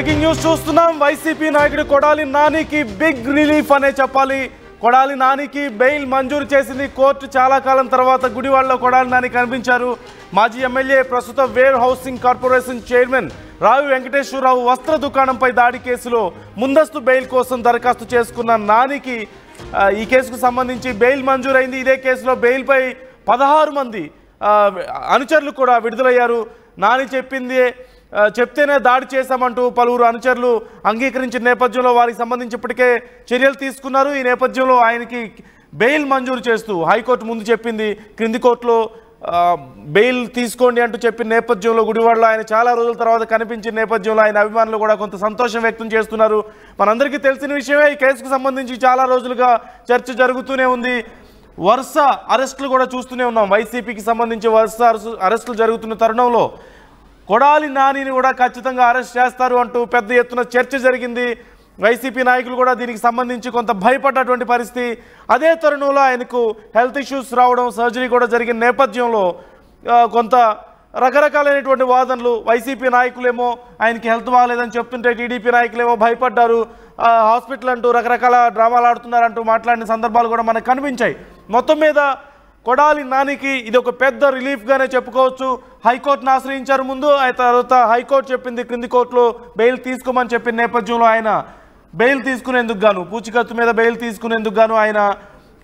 Breaking news చూస్తున్నాం. YCP నాయకుడు కొడాలి నానికి బిగ్ రిలీఫ్ అనే చెప్పాలి. కొడాలి నానికి బెయిల్ మంజూరు చేసింది కోర్టు. చాలా కాలం తర్వాత గుడివాడలో కొడాలి నాని కనిపించారు. మాజీ ఎమ్మెల్యే, ప్రస్తుత వేర్ హౌసింగ్ కార్పొరేషన్ చైర్మన్ రావి వెంకటేశ్వరరావు వస్త్ర దుకాణంపై దాడి కేసులో ముందస్తు బెయిల్ కోసం దరఖాస్తు చేసుకున్న నానికి ఈ కేసుకు సంబంధించి బెయిల్ మంజూరైంది. ఇదే కేసులో బెయిల్పై 16 మంది అనుచరులు కూడా విడుదలయ్యారు. నాని చెప్తేనే దాడి చేశామంటూ పలువురు అనుచరులు అంగీకరించిన నేపథ్యంలో వారికి సంబంధించి ఇప్పటికే చర్యలు తీసుకున్నారు. ఈ నేపథ్యంలో ఆయనకి బెయిల్ మంజూరు చేస్తూ హైకోర్టు ముందు చెప్పింది. క్రింది కోర్టులో బెయిల్ తీసుకోండి అంటూ చెప్పిన నేపథ్యంలో గుడివాడలో ఆయన చాలా రోజుల తర్వాత కనిపించిన నేపథ్యంలో ఆయన అభిమానులు కూడా కొంత సంతోషం వ్యక్తం చేస్తున్నారు. మనందరికీ తెలిసిన విషయమే. ఈ కేసుకు సంబంధించి చాలా రోజులుగా చర్చ జరుగుతూనే ఉంది. వరుస అరెస్టులు కూడా చూస్తూనే ఉన్నాం. వైసీపీకి సంబంధించి వరుస అరెస్టులు జరుగుతున్న తరుణంలో కొడాలి నానిని కూడా ఖచ్చితంగా అరెస్ట్ చేస్తారు అంటూ పెద్ద ఎత్తున చర్చ జరిగింది. వైసీపీ నాయకులు కూడా దీనికి సంబంధించి కొంత భయపడ్డటువంటి పరిస్థితి. అదే తరుణంలో ఆయనకు హెల్త్ ఇష్యూస్ రావడం, సర్జరీ కూడా జరిగిన నేపథ్యంలో కొంత రకరకాలైనటువంటి వాదనలు. వైసీపీ నాయకులేమో ఆయనకి హెల్త్ బాగాలేదని చెప్తుంటే టీడీపీ నాయకులేమో భయపడ్డారు. హాస్పిటల్ అంటూ రకరకాల డ్రామాలు ఆడుతున్నారంటూ మాట్లాడిన సందర్భాలు కూడా మనకు కనిపించాయి. మొత్తం మీద కొడాలి నానికి ఇది ఒక పెద్ద రిలీఫ్గానే చెప్పుకోవచ్చు. హైకోర్టును ఆశ్రయించారు ముందు. ఆ తర్వాత హైకోర్టు చెప్పింది క్రింది కోర్టులో బెయిల్ తీసుకోమని చెప్పిన నేపథ్యంలో ఆయన బెయిల్ తీసుకునేందుకు గాను, పూచికత్తు మీద బెయిల్ తీసుకునేందుకు గాను ఆయన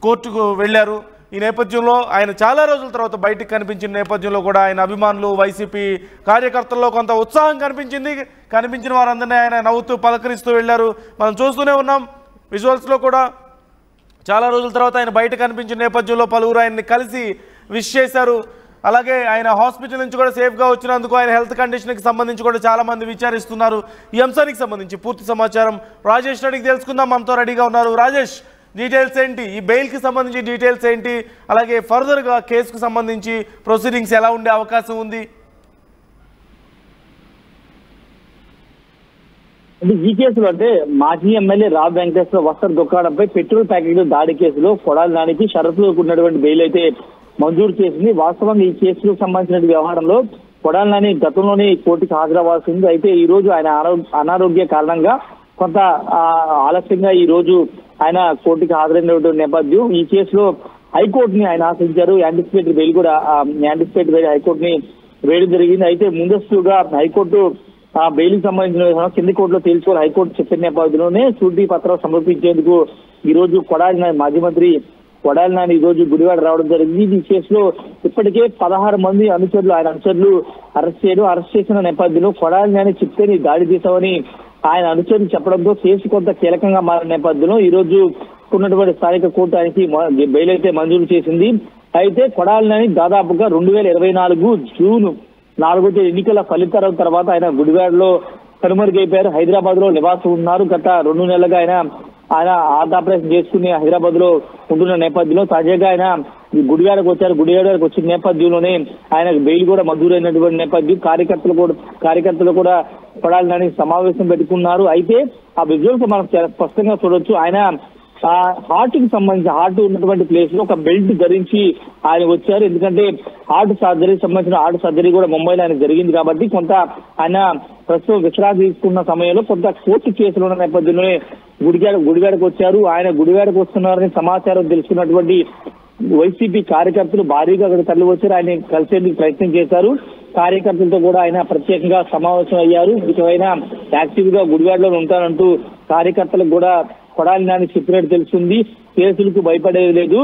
కోర్టుకు వెళ్ళారు. ఈ నేపథ్యంలో ఆయన చాలా రోజుల తర్వాత బయటికి కనిపించిన నేపథ్యంలో కూడా ఆయన అభిమానులు, వైసీపీ కార్యకర్తల్లో కొంత ఉత్సాహం కనిపించింది. కనిపించిన వారందరినీ ఆయన నవ్వుతూ పలకరిస్తూ వెళ్ళారు. మనం చూస్తూనే ఉన్నాం విజువల్స్లో కూడా. చాలా రోజుల తర్వాత ఆయన బయట కనిపించిన నేపథ్యంలో పలువురు ఆయన్ని కలిసి విష్ చేశారు. అలాగే ఆయన హాస్పిటల్ నుంచి కూడా సేఫ్గా వచ్చినందుకు ఆయన హెల్త్ కండిషన్కి సంబంధించి కూడా చాలామంది విచారిస్తున్నారు. ఈ అంశానికి సంబంధించి పూర్తి సమాచారం రాజేష్ రెడ్డికి తెలుసుకుందాం. మనతో రెడీగా ఉన్నారు. రాజేష్, డీటెయిల్స్ ఏంటి? ఈ బెయిల్కి సంబంధించి డీటెయిల్స్ ఏంటి? అలాగే ఫర్దర్గా కేసుకు సంబంధించి ప్రొసీడింగ్స్ ఎలా ఉండే అవకాశం ఉంది? అంటే ఈ కేసులో అంటే మాజీ ఎమ్మెల్యే రావి వెంకటేశ్వర వస్త్ర దుకాణంపై పెట్రోల్ ప్యాకెట్లు దాడి కేసులో కొడాలి నానికి షరతులో ఉన్నటువంటి బెయిల్ అయితే మంజూరు చేసింది. వాస్తవంగా ఈ కేసుకు సంబంధించిన వ్యవహారంలో కొడాలి నాని గతంలోనే కోర్టుకు హాజరవ్వాల్సింది. అయితే ఈ రోజు ఆయన అనారోగ్య కారణంగా కొంత ఆలస్యంగా ఈ రోజు ఆయన కోర్టుకు హాజరైనటువంటి నేపథ్యం. ఈ కేసులో హైకోర్టుని ఆయన ఆశ్రయించారు. యాంటిసిపేటరీ బెయిల్ హైకోర్టుని వేయడం జరిగింది. అయితే ముందస్తుగా హైకోర్టు బెయిల్కి సంబంధించిన కింది కోర్టులో తేల్చుకోవాలి హైకోర్టు చెప్పిన నేపథ్యంలోనే షూరిటీ పత్రాలు సమర్పించేందుకు ఈ రోజు కొడాలి నాని, మాజీ మంత్రి కొడాలి నాని ఈ రోజు గుడివాడ రావడం జరిగింది. ఈ కేసులో ఇప్పటికే 16 మంది ఆయన అనుచరులు అరెస్ట్ చేసిన నేపథ్యంలో కొడాలి నాని చెప్తే దాడి చేశామని ఆయన అనుచరులు చెప్పడంతో కేసు కొంత కీలకంగా మారిన నేపథ్యంలో ఈ రోజు ఉన్నటువంటి స్థానిక కోర్టు ఆయనకి బెయిల్ అయితే మంజూరు చేసింది. అయితే కొడాలి నాని దాదాపుగా 2024 జూన్ 4వ తేదీ ఎన్నికల ఫలితాల తర్వాత ఆయన గుడివాడలో కనుమరుగైపోయారు. హైదరాబాద్ లో నివాసం ఉన్నారు. గత 2 నెలలుగా ఆయన హార్ట్ ఆపరేషన్ చేసుకుని హైదరాబాద్ లో ఉంటున్న నేపథ్యంలో తాజాగా ఆయన గుడివాడకు వచ్చారు. గుడివాడకు వచ్చిన నేపథ్యంలోనే ఆయన బెయిల్ కూడా మంజూరైనటువంటి నేపథ్యం. కార్యకర్తలు కూడా కొడాలి నాని సమావేశం పెట్టుకున్నారు. అయితే ఆ విజువల్స్ మనం స్పష్టంగా చూడొచ్చు. ఆయన హార్ట్ కి సంబంధించి హార్ట్ ఉన్నటువంటి ప్లేస్ లో ఒక బెల్ట్ ధరించి ఆయన వచ్చారు. ఎందుకంటే హార్ట్ సర్జరీ కూడా ముంబైలో ఆయన జరిగింది కాబట్టి కొంత ఆయన ప్రస్తుతం విశ్రాంతి తీసుకున్న సమయంలో కొంత కోర్టు కేసులు ఉన్న నేపథ్యంలోనే గుడివాడకు వచ్చారు. ఆయన గుడివాడకు వస్తున్నారని సమాచారం తెలుసుకున్నటువంటి వైసీపీ కార్యకర్తలు భారీగా అక్కడ తరలి వచ్చారు. ఆయన కలిసేందుకు ప్రయత్నం చేశారు. కార్యకర్తలతో కూడా ఆయన ప్రత్యేకంగా సమావేశం అయ్యారు. ఇకైనా యాక్టివ్ గా గుడివాడలో ఉంటానంటూ కార్యకర్తలకు కూడా కొడాలి నాని చెప్పినట్టు తెలుస్తుంది. కేసులకు భయపడేది లేదు,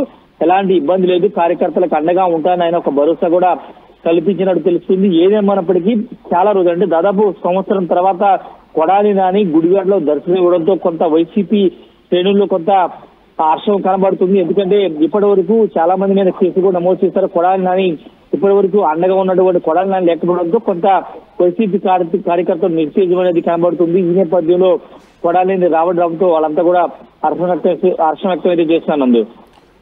ఎలాంటి ఇబ్బంది లేదు, కార్యకర్తలకు అండగా ఉంటానని ఆయన ఒక భరోసా కూడా కల్పించినట్టు తెలుస్తుంది. ఏదేమన్నప్పటికీ చాలా రోజులు అంటే దాదాపు సంవత్సరం తర్వాత కొడాలి నాని గుడివాడలో దర్శనం ఇవ్వడంతో కొంత వైసీపీ శ్రేణుల్లో కొంత హర్షం కనబడుతుంది. ఎందుకంటే ఇప్పటి వరకు చాలా మంది మీద కేసు కూడా నమోదు చేశారు. కొడాలి నాని ఇప్పటి వరకు అండగా ఉన్నటువంటి కొడాలి నాని లేకపోవడంతో కొంత వైసీపీ కార్యకర్తలు నిరుత్తేజం అనేది కనబడుతుంది. ఈ నేపథ్యంలో కొడాలి రావడంతో వాళ్ళంతా కూడా హర్షం వ్యక్తం అయితే చేస్తున్నారు.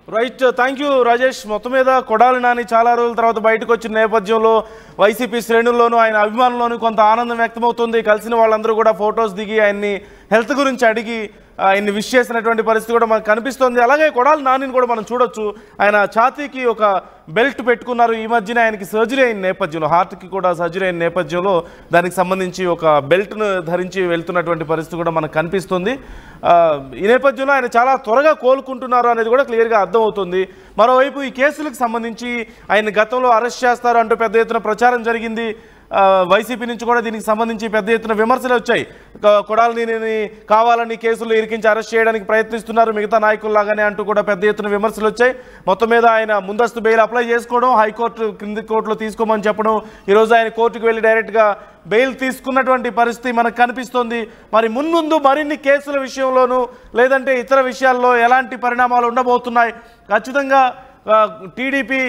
Right, thank you Rajesh. మొత్తం మీద కొడాలి నాని చాలా రోజుల తర్వాత బయటకు వచ్చిన నేపథ్యంలో వైసీపీ శ్రేణుల్లోనూ ఆయన అభిమానుల్లోనూ కొంత ఆనందం వ్యక్తమవుతుంది. కలిసిన వాళ్ళందరూ కూడా ఫొటోస్ దిగి ఆయన్ని హెల్త్ గురించి అడిగి ఆయన్ని విష్ చేసినటువంటి పరిస్థితి కూడా మనకు కనిపిస్తోంది. అలాగే కొడాలి నానిని కూడా మనం చూడొచ్చు. ఆయన ఛాతీకి ఒక బెల్ట్ పెట్టుకున్నారు. ఈ మధ్యన ఆయనకి సర్జరీ అయిన నేపథ్యంలో, హార్ట్కి కూడా సర్జరీ అయిన నేపథ్యంలో దానికి సంబంధించి ఒక బెల్ట్ను ధరించి వెళ్తున్నటువంటి పరిస్థితి కూడా మనకు కనిపిస్తుంది. ఈ నేపథ్యంలో ఆయన చాలా త్వరగా కోలుకుంటున్నారు అనేది కూడా క్లియర్గా అర్థమవుతుంది. మరోవైపు ఈ కేసులకు సంబంధించి ఆయన గతంలో అరెస్ట్ చేస్తారు అంటూ పెద్ద ఎత్తున ప్రచారం జరిగింది. వైసీపీ నుంచి కూడా దీనికి సంబంధించి పెద్ద ఎత్తున విమర్శలు వచ్చాయి. కొడాలిని కావాలని కేసులు ఇరికించి అరెస్ట్ చేయడానికి ప్రయత్నిస్తున్నారు మిగతా నాయకుల్లాగానే అంటూ కూడా పెద్ద ఎత్తున విమర్శలు వచ్చాయి. మొత్తం మీద ఆయన ముందస్తు బెయిల్ అప్లై చేసుకోవడం, హైకోర్టు క్రింది కోర్టులో తీసుకోమని చెప్పడం, ఈరోజు ఆయన కోర్టుకు వెళ్ళి డైరెక్ట్గా బెయిల్ తీసుకున్నటువంటి పరిస్థితి మనకు కనిపిస్తోంది. మరి మున్ముందు మరిన్ని కేసుల విషయంలోనూ లేదంటే ఇతర విషయాల్లో ఎలాంటి పరిణామాలు ఉండబోతున్నాయి? ఖచ్చితంగా టీడీపీ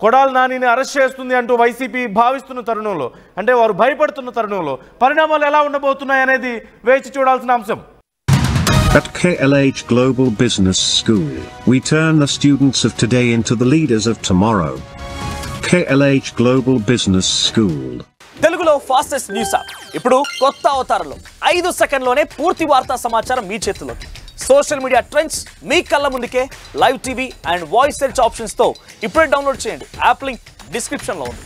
కొడాలి నానిని అరెస్ట్ చేస్తుంది అంటూ వైసీపీ భావిస్తున్న తరుణంలో, అంటే వారు భయపడుతున్న తరుణంలో పరిణామాలు ఎలా ఉండబోతున్నాయి అనేది వేచి చూడాల్సిన అంశం. At KLH Global Business School, we turn the students of today into the leaders of tomorrow. KLH Global Business School. తెలుగులో ఫాస్టెస్ట్ న్యూస్ యాప్ ఇప్పుడు కొత్త అవతారంలో 5 సెకండ్లోనే పూర్తి వార్తా సమాచారం మీ చేతిలోకి. సోషల్ మీడియా ట్రెండ్స్ మీ కళ్ళ ముందుకే live TV and voice search options తో ఇప్పుడే డౌన్లోడ్ చేయండి. యాప్ లింక్ డిస్క్రిప్షన్ లో ఉంది.